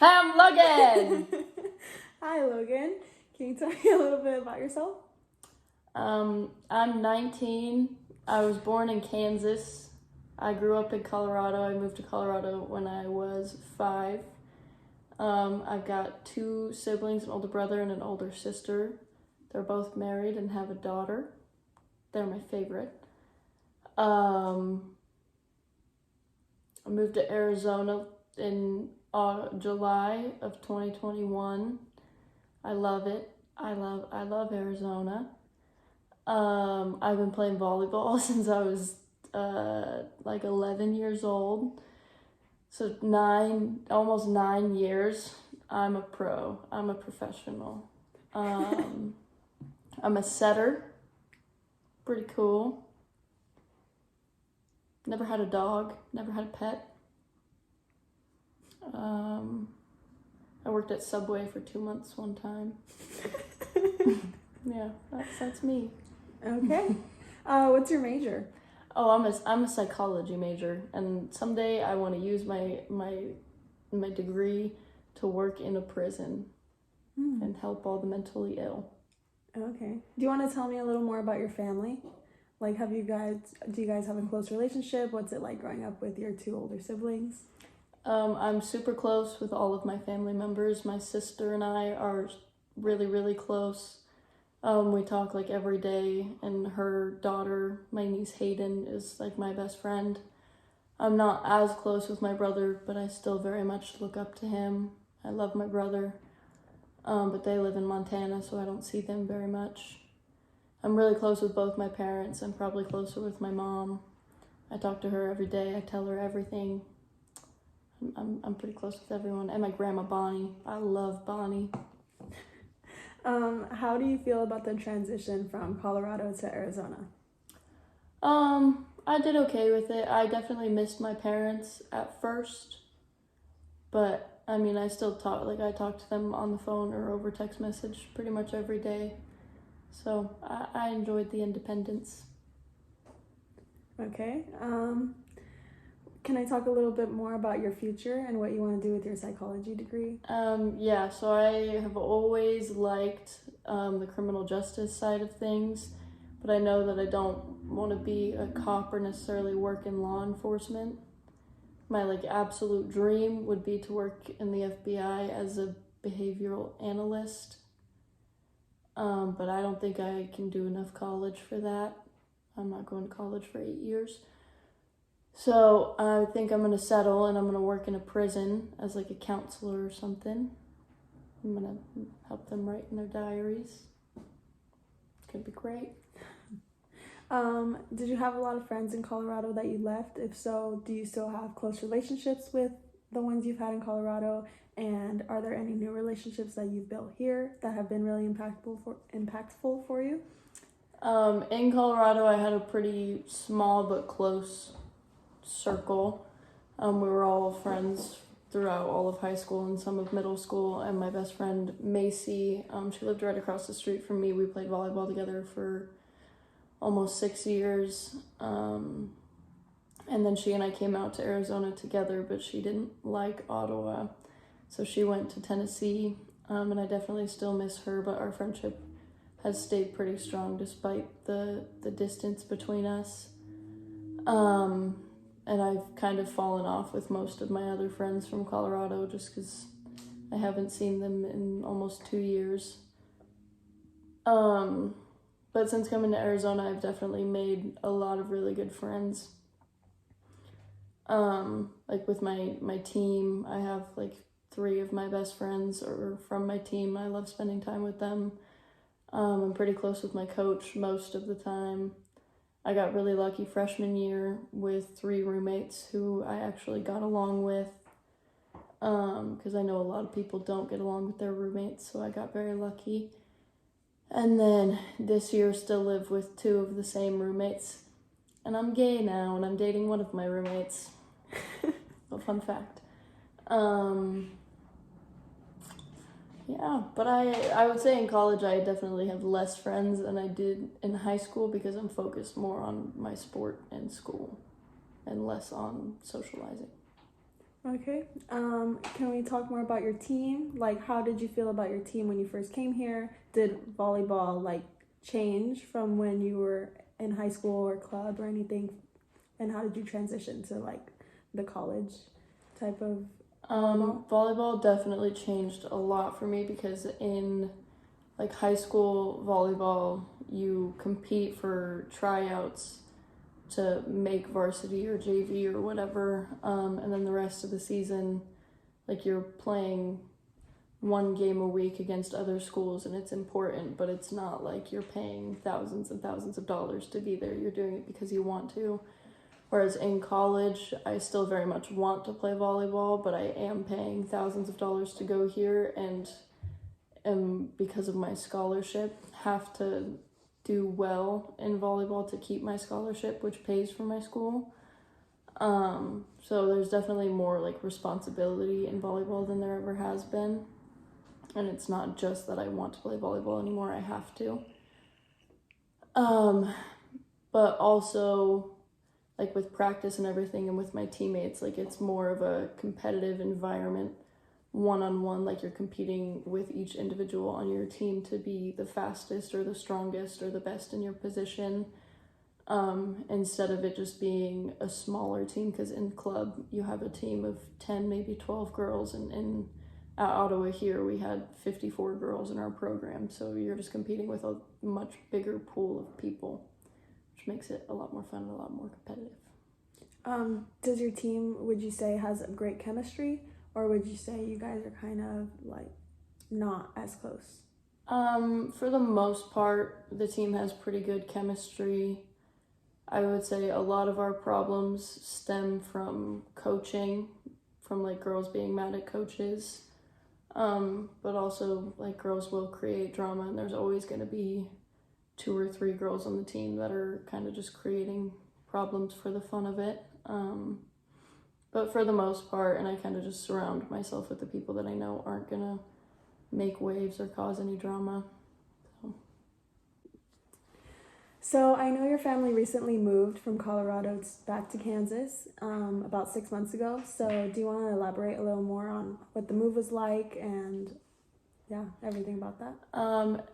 Hi, I'm Logan. Hi, Logan. Can you tell me a little bit about yourself? I'm 19. I was born in Kansas. I grew up in Colorado. I moved to Colorado when I was 5. I've got 2 siblings, an older brother and an older sister. They're both married and have a daughter. They're my favorite. I moved to Arizona in July of 2021. I love it. I love Arizona. I've been playing volleyball since I was like 11 years old. So almost 9 years. I'm a pro. I'm a professional. I'm a setter. Pretty cool. Never had a dog. Never had a pet. I worked at Subway for 2 months one time. Yeah, that's me. Okay. What's your major? Oh, I'm a psychology major, and someday I want to use my degree to work in a prison and help all the mentally ill. Okay. Do you want to tell me a little more about your family? Like, do you guys have a close relationship? What's it like growing up with your 2 older siblings? I'm super close with all of my family members. My sister and I are really, really close. We talk like every day, and her daughter, my niece Hayden, is like my best friend. I'm not as close with my brother, but I still very much look up to him. I love my brother, but they live in Montana, so I don't see them very much. I'm really close with both my parents. I'm probably closer with my mom. I talk to her every day. I tell her everything. I'm pretty close with everyone. And my grandma Bonnie. I love Bonnie. How do you feel about the transition from Colorado to Arizona? I did okay with it. I definitely missed my parents at first, but I mean, I talk to them on the phone or over text message pretty much every day. So I enjoyed the independence. Okay. Can I talk a little bit more about your future and what you want to do with your psychology degree? Yeah, so I have always liked the criminal justice side of things, but I know that I don't want to be a cop or necessarily work in law enforcement. My absolute dream would be to work in the FBI as a behavioral analyst, but I don't think I can do enough college for that. I'm not going to college for 8 years. So I think I'm gonna settle and I'm gonna work in a prison as like a counselor or something. I'm gonna help them write in their diaries. It's gonna be great. Did you have a lot of friends in Colorado that you left? If so, do you still have close relationships with the ones you've had in Colorado? And are there any new relationships that you've built here that have been really impactful for you? In Colorado, I had a pretty small but close circle. We were all friends throughout all of high school and some of middle school. And my best friend Macy, she lived right across the street from me. We played volleyball together for almost 6 years. And then she and I came out to Arizona together, but she didn't like Ottawa. So she went to Tennessee, and I definitely still miss her, but our friendship has stayed pretty strong despite the distance between us. And I've kind of fallen off with most of my other friends from Colorado just because I haven't seen them in almost 2 years. But since coming to Arizona, I've definitely made a lot of really good friends. With my team, I have 3 of my best friends are from my team. I love spending time with them. I'm pretty close with my coach most of the time. I got really lucky freshman year with 3 roommates who I actually got along with, because I know a lot of people don't get along with their roommates, so I got very lucky. And then this year still live with 2 of the same roommates, and I'm gay now and I'm dating one of my roommates. A fun fact. Yeah, but I would say in college I definitely have less friends than I did in high school because I'm focused more on my sport and school and less on socializing. Okay. Can we talk more about your team? Like, how did you feel about your team when you first came here? Did volleyball like change from when you were in high school or club or anything? And how did you transition to like the college type of volleyball? Volleyball definitely changed a lot for me because in like high school volleyball, you compete for tryouts to make varsity or JV or whatever, and then the rest of the season, like you're playing one game a week against other schools, and it's important, but it's not like you're paying thousands and thousands of dollars to be there. You're doing it because you want to. Whereas in college, I still very much want to play volleyball, but I am paying thousands of dollars to go here, and because of my scholarship, have to do well in volleyball to keep my scholarship, which pays for my school. So there's definitely more like responsibility in volleyball than there ever has been. And it's not just that I want to play volleyball anymore, I have to. But also like with practice and everything and with my teammates, like it's more of a competitive environment, one-on-one, like you're competing with each individual on your team to be the fastest or the strongest or the best in your position, instead of it just being a smaller team, because in club you have a team of 10 maybe 12 girls, and in at Ottawa here we had 54 girls in our program, so you're just competing with a much bigger pool of people, which makes it a lot more fun and a lot more competitive. Does your team, would you say, has a great chemistry, or would you say you guys are kind of like not as close? For the most part, the team has pretty good chemistry. I would say a lot of our problems stem from coaching, from like girls being mad at coaches. But also like girls will create drama, and there's always going to be 2 or 3 girls on the team that are kind of just creating problems for the fun of it. But for the most part, and I kind of just surround myself with the people that I know aren't gonna make waves or cause any drama. So I know your family recently moved from Colorado back to Kansas about 6 months ago. So do you want to elaborate a little more on what the move was like and everything about that?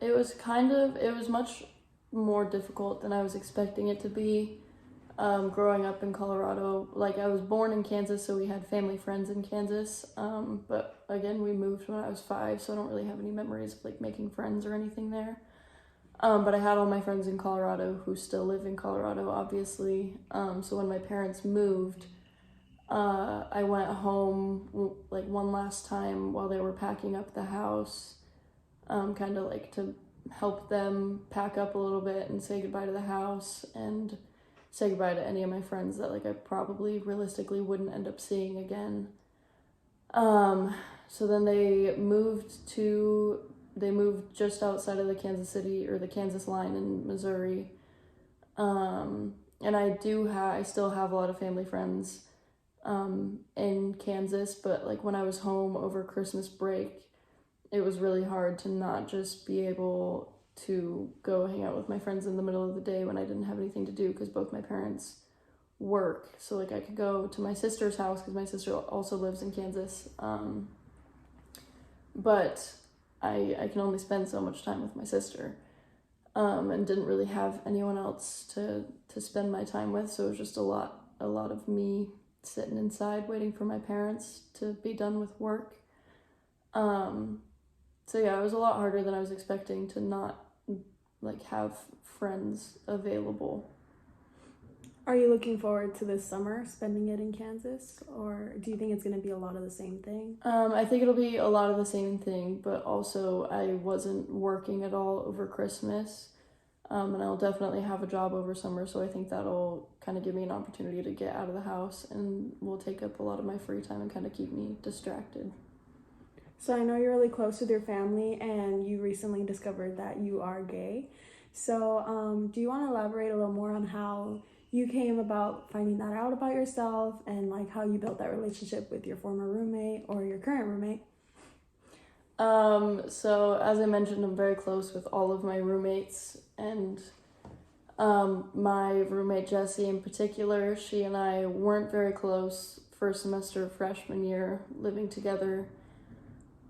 It was much more difficult than I was expecting it to be. Growing up in Colorado, like I was born in Kansas, so we had family friends in Kansas. But again, we moved when I was 5, so I don't really have any memories of like making friends or anything there. But I had all my friends in Colorado who still live in Colorado, obviously. So when my parents moved, I went home like one last time while they were packing up the house, kind of like to help them pack up a little bit and say goodbye to the house and say goodbye to any of my friends that like I probably realistically wouldn't end up seeing again. So then they moved just outside of the Kansas City or the Kansas line in Missouri. And I still have a lot of family friends in Kansas, but like when I was home over Christmas break, it was really hard to not just be able to go hang out with my friends in the middle of the day when I didn't have anything to do, because both my parents work. So like I could go to my sister's house because my sister also lives in Kansas, but I can only spend so much time with my sister, and didn't really have anyone else to spend my time with, so it was just a lot of me sitting inside waiting for my parents to be done with work. So yeah, it was a lot harder than I was expecting to not like have friends available. Are you looking forward to this summer spending it in Kansas, or do you think it's going to be a lot of the same thing? I think it'll be a lot of the same thing, but also I wasn't working at all over Christmas, and I'll definitely have a job over summer, so I think that'll kind of give me an opportunity to get out of the house and will take up a lot of my free time and kind of keep me distracted. So I know you're really close with your family, and you recently discovered that you are gay. So do you want to elaborate a little more on how you came about finding that out about yourself, and like how you built that relationship with your former roommate or your current roommate? So as I mentioned, I'm very close with all of my roommates, and my roommate Jessie in particular, she and I weren't very close first semester of freshman year living together.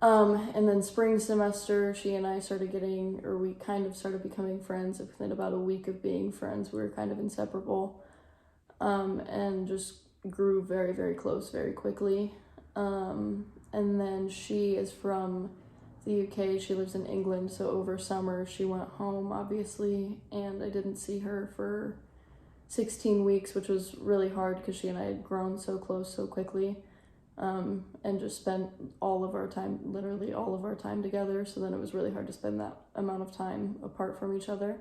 And then spring semester, she and I started we kind of started becoming friends. Within about a week of being friends, we were kind of inseparable, and just grew very, very close very quickly. And then she is from the UK. She lives in England, so over summer she went home, obviously, and I didn't see her for 16 weeks, which was really hard because she and I had grown so close so quickly. And just spent literally all of our time together. So then it was really hard to spend that amount of time apart from each other.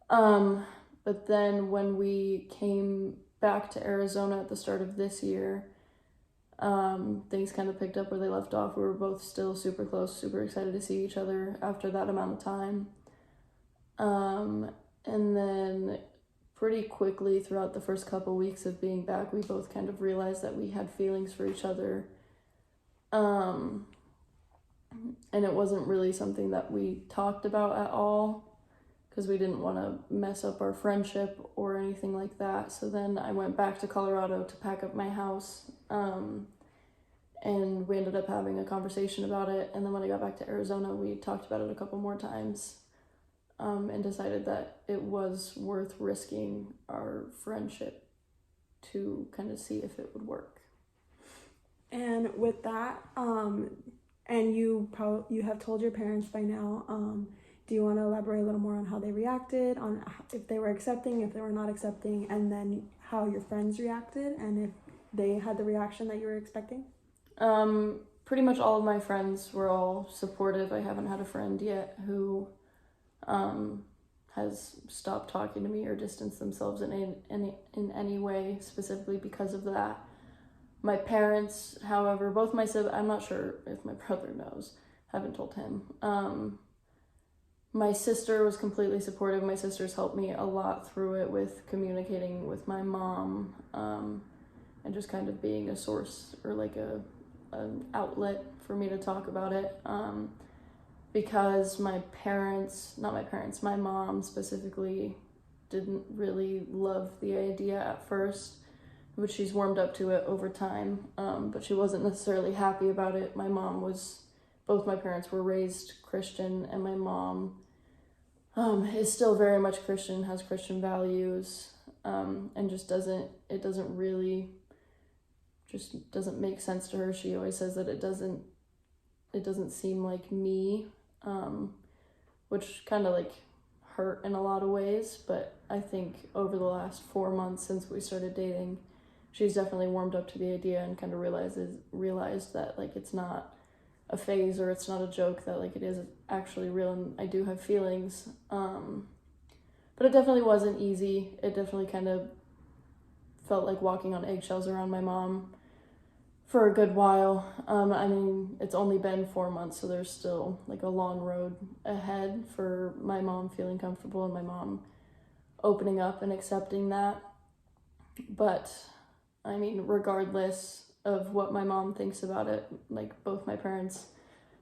But then when we came back to Arizona at the start of this year, things kind of picked up where they left off. We were both still super close, super excited to see each other after that amount of time. And then pretty quickly throughout the first couple weeks of being back, we both kind of realized that we had feelings for each other. And it wasn't really something that we talked about at all because we didn't want to mess up our friendship or anything like that. So then I went back to Colorado to pack up my house, and we ended up having a conversation about it. And then when I got back to Arizona, we talked about it a couple more times. And decided that it was worth risking our friendship to kind of see if it would work. And with that, and you have told your parents by now, do you want to elaborate a little more on how they reacted, on if they were accepting, if they were not accepting, and then how your friends reacted, and if they had the reaction that you were expecting? Pretty much all of my friends were all supportive. I haven't had a friend yet who has stopped talking to me or distanced themselves in any way specifically because of that. My parents, however, both my siblings, I'm not sure if my brother knows, haven't told him. My sister was completely supportive. My sister's helped me a lot through it with communicating with my mom, and just kind of being a source or like an outlet for me to talk about it. Because my mom specifically didn't really love the idea at first, but she's warmed up to it over time. But she wasn't necessarily happy about it. Both my parents were raised Christian, and my mom is still very much Christian, has Christian values, and just doesn't make sense to her. She always says that it doesn't seem like me, which kind of like hurt in a lot of ways. But I think over the last 4 months since we started dating, she's definitely warmed up to the idea and kind of realized that like it's not a phase or it's not a joke, that like it is actually real and I do have feelings. But it definitely wasn't easy. It definitely kind of felt like walking on eggshells around my mom for a good while. I mean, it's only been 4 months, so there's still like a long road ahead for my mom feeling comfortable and my mom opening up and accepting that. But I mean, regardless of what my mom thinks about it, like both my parents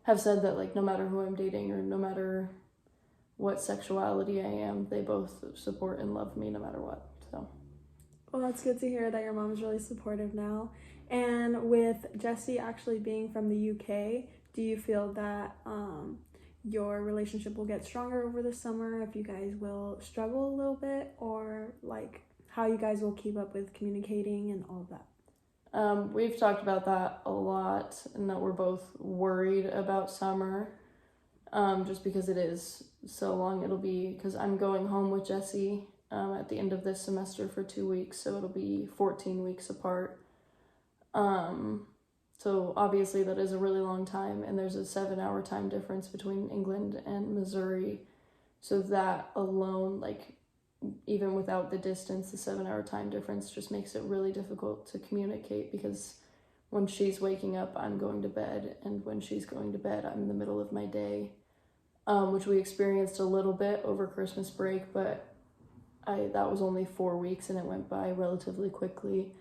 have said that like no matter who I'm dating or no matter what sexuality I am, they both support and love me no matter what. So well, that's good to hear that your mom's really supportive now. And with Jesse actually being from the UK, do you feel that your relationship will get stronger over the summer, if you guys will struggle a little bit, or like how you guys will keep up with communicating and all of that? We've talked about that a lot, and that we're both worried about summer, just because it is so long. It'll be, because I'm going home with Jesse at the end of this semester for 2 weeks, so it'll be 14 weeks apart. So obviously that is a really long time, and there's a 7-hour time difference between England and Missouri. So that alone, like even without the distance, the 7-hour time difference just makes it really difficult to communicate, because when she's waking up, I'm going to bed, and when she's going to bed, I'm in the middle of my day, which we experienced a little bit over Christmas break, but that was only 4 weeks and it went by relatively quickly.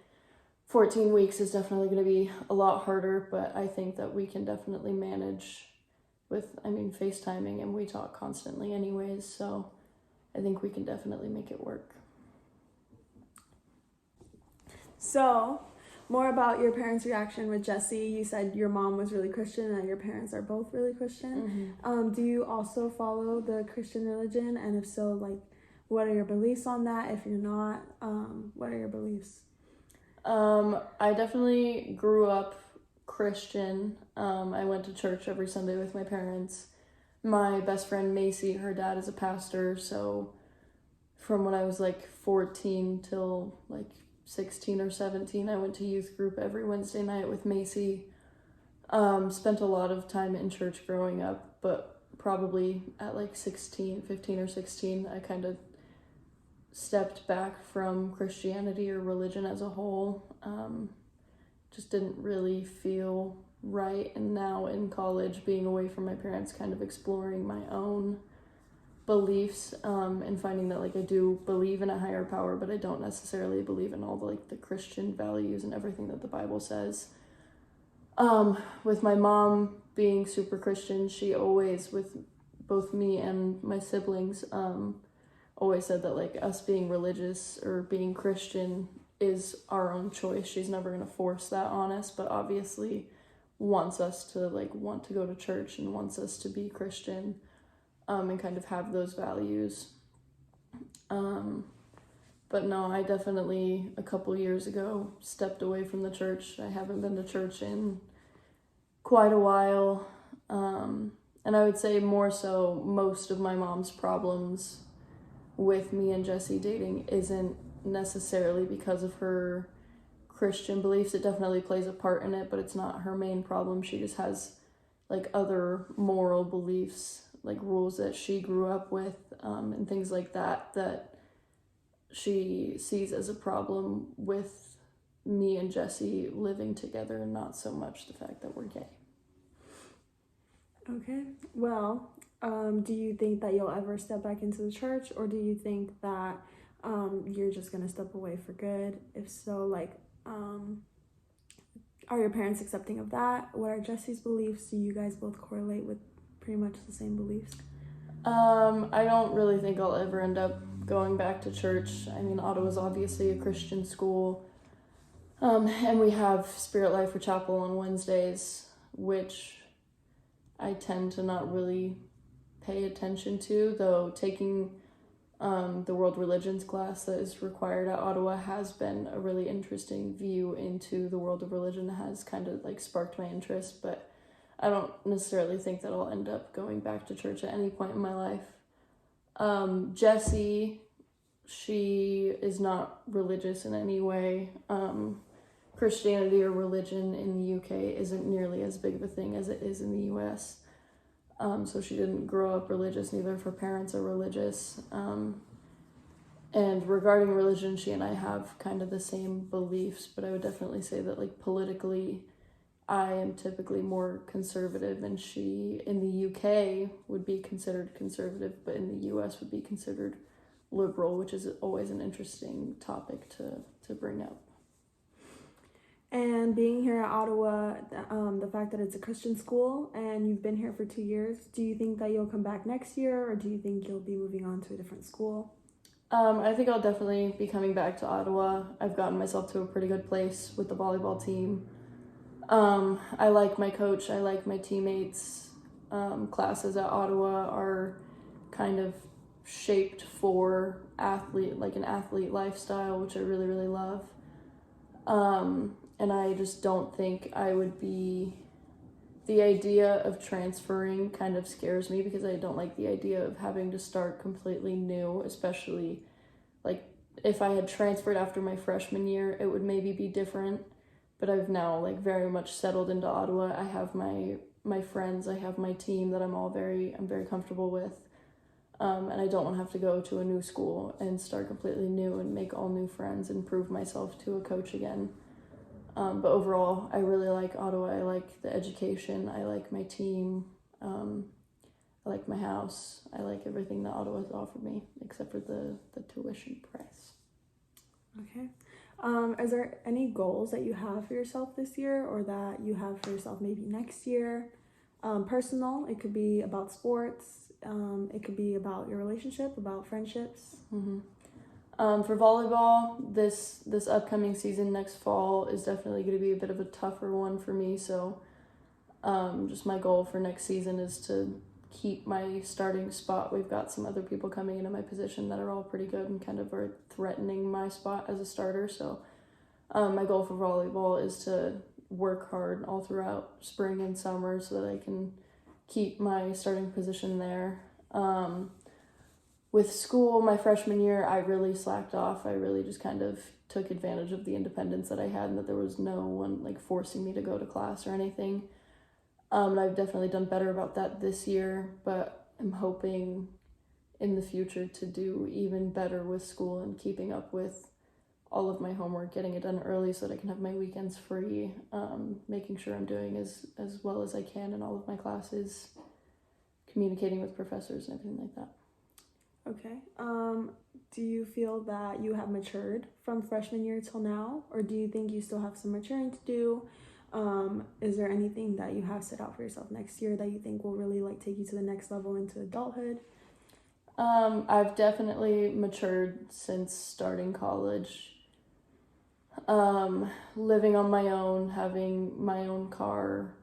14 weeks is definitely going to be a lot harder, but I think that we can definitely manage with, FaceTiming, and we talk constantly anyways, so I think we can definitely make it work. So, more about your parents' reaction with Jesse. You said your mom was really Christian and your parents are both really Christian. Do you also follow the Christian religion? And if so, like, what are your beliefs on that? If you're not, what are your beliefs? I definitely grew up Christian. I went to church every Sunday with my parents. My best friend Macy, her dad is a pastor, so from when I was like 14 till like 16 or 17, I went to youth group every Wednesday night with Macy. Spent a lot of time in church growing up, but probably at like 15 or 16, I kind of stepped back from Christianity or religion as a whole. Just didn't really feel right. And now in college, being away from my parents, kind of exploring my own beliefs, and finding that like I do believe in a higher power, but I don't necessarily believe in all the like the Christian values and everything that the Bible says. With my mom being super Christian, she always, with both me and my siblings, always said that like us being religious or being Christian is our own choice. She's never going to force that on us, but obviously wants us to like want to go to church and wants us to be Christian, and kind of have those values. But no, I definitely a couple years ago stepped away from the church. I haven't been to church in quite a while. And I would say more so most of my mom's problems with me and Jesse dating isn't necessarily because of her Christian beliefs. It definitely plays a part in it, but it's not her main problem. She just has like other moral beliefs, like rules that she grew up with, and things like that she sees as a problem with me and Jesse living together, and not so much the fact that we're gay. Okay. Well, do you think that you'll ever step back into the church, or do you think that you're just gonna step away for good? If so, like, are your parents accepting of that? What are Jesse's beliefs? Do you guys both correlate with pretty much the same beliefs? I don't really think I'll ever end up going back to church. I mean, Ottawa's obviously a Christian school, and we have Spirit Life for Chapel on Wednesdays, which I tend to not really pay attention to, though taking the world religions class that is required at Ottawa has been a really interesting view into the world of religion, has kind of like sparked my interest, but I don't necessarily think that I'll end up going back to church at any point in my life. Jessie, she is not religious in any way. Christianity or religion in the UK isn't nearly as big of a thing as it is in the US. So she didn't grow up religious, neither of her parents are religious. And regarding religion, she and I have kind of the same beliefs, but I would definitely say that like politically, I am typically more conservative, and she in the UK would be considered conservative, but in the US would be considered liberal, which is always an interesting topic to bring up. And being here at Ottawa, the fact that it's a Christian school and you've been here for 2 years, do you think that you'll come back next year, or do you think you'll be moving on to a different school? I think I'll definitely be coming back to Ottawa. I've gotten myself to a pretty good place with the volleyball team. I like my coach, I like my teammates. Classes at Ottawa are kind of shaped for an athlete lifestyle, which I really, really love. And I just don't think I would be, the idea of transferring kind of scares me, because I don't like the idea of having to start completely new, especially like if I had transferred after my freshman year, it would maybe be different. But I've now like very much settled into Ottawa. I have my friends, I have my team that I'm very comfortable with. And I don't want to have to go to a new school and start completely new and make all new friends and prove myself to a coach again. But overall, I really like Ottawa. I like the education. I like my team. I like my house. I like everything that Ottawa has offered me, except for the tuition price. Okay. Is there any goals that you have for yourself this year, or that you have for yourself maybe next year? Personal, it could be about sports. It could be about your relationship, about friendships. Mm-hmm. For volleyball, this upcoming season next fall is definitely going to be a bit of a tougher one for me. So, just my goal for next season is to keep my starting spot. We've got some other people coming into my position that are all pretty good and kind of are threatening my spot as a starter. So, my goal for volleyball is to work hard all throughout spring and summer so that I can keep my starting position there. With school, my freshman year, I really slacked off. I really just kind of took advantage of the independence that I had and that there was no one like forcing me to go to class or anything. And I've definitely done better about that this year, but I'm hoping in the future to do even better with school and keeping up with all of my homework, getting it done early so that I can have my weekends free, making sure I'm doing as well as I can in all of my classes, communicating with professors and everything like that. Okay. Do you feel that you have matured from freshman year till now, or do you think you still have some maturing to do? Is there anything that you have set out for yourself next year that you think will really like take you to the next level into adulthood? I've definitely matured since starting college. Living on my own, having my own car,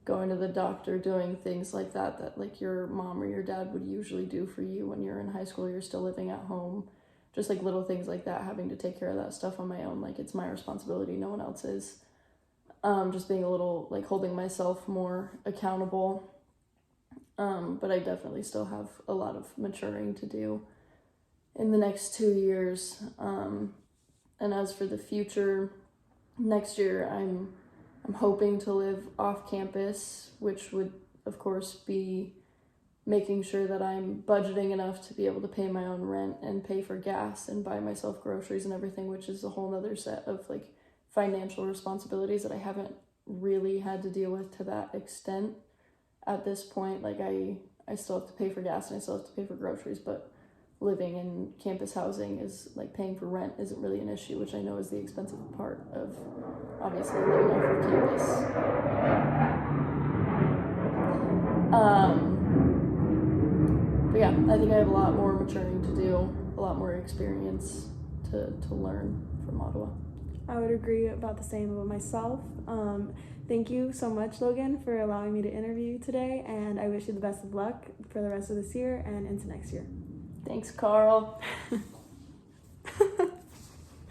going to the doctor, doing things like that like your mom or your dad would usually do for you when you're in high school, you're still living at home. Just like little things like that, having to take care of that stuff on my own, like it's my responsibility, no one else's. Just being a little, like holding myself more accountable. But I definitely still have a lot of maturing to do in the next 2 years. And as for the future, next year I'm hoping to live off campus, which would of course be making sure that I'm budgeting enough to be able to pay my own rent and pay for gas and buy myself groceries and everything, which is a whole nother set of like financial responsibilities that I haven't really had to deal with to that extent at this point. Like I still have to pay for gas and I still have to pay for groceries, but living in campus housing is like paying for rent isn't really an issue, which I know is the expensive part of obviously living off of campus. But yeah, I think I have a lot more maturing to do, a lot more experience to learn from Ottawa. I would agree about the same about myself. Thank you so much, Logan, for allowing me to interview you today, and I wish you the best of luck for the rest of this year and into next year. Thanks, Carl.